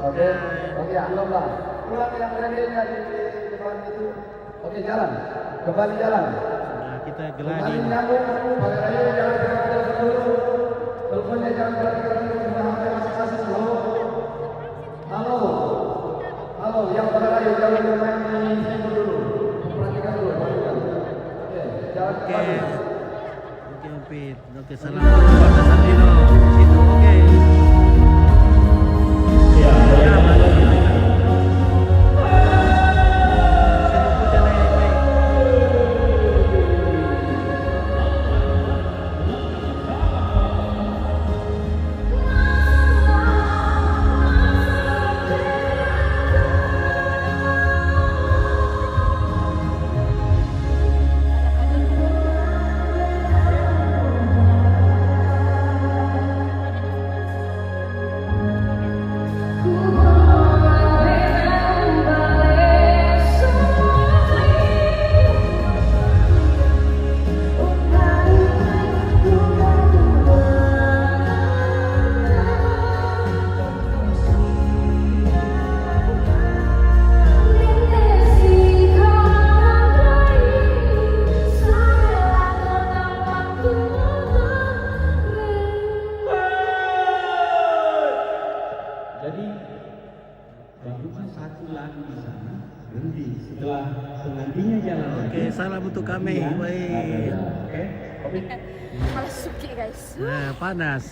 Oke, oke, anggaplah. Pulang yang redenya di depan itu. Oke, jalan. Kembali jalan. Nah, kita geladi. Kembali nyambung. Pakai aja jangan perhatikan dulu. Teleponnya jangan perhatikan dulu. Sudah HP masing-masing. Halo. Halo. Halo, yang pada rayu jangan bermain di sini dulu. Perhatikan dulu. Oke, jalan kembali. Oke, Upit. Oke, salam kepada Sandino. Situ, oke. Ya, jadi barusan satu lagu di sana berhenti setelah pengantinnya jalan. Oke, salam untuk kami. Baik. Oke, Kopi. Malah suki guys. Nah, panas.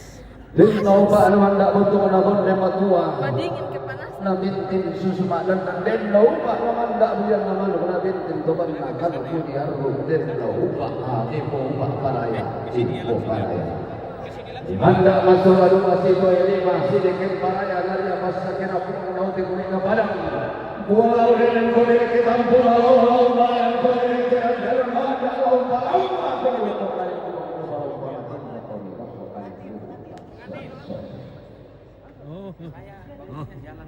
Din loba anu hendak butuh nabon lema tua. Dingin kepanasan. Na bintin susu madan dan den loba anu hendak biar ngaman na bintin toban akan ku diaru den loba ipo ba paraya. Ipo paraya. Handa masuk adu masih to ini masih deket paraya naria masa kena pun nau te kuning padang. Walau dengan kuning kita pun Allah yang kuning kita dalam ada Allah Oh,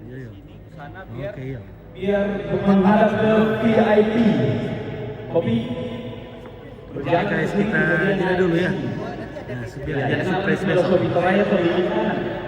iya, iya. Sana biar Oke, iya. biar menghadap ke VIP. Kopi. Oke guys, kita jeda dulu ya. Nah, biar Ya, surprise besok. besok. Kita raya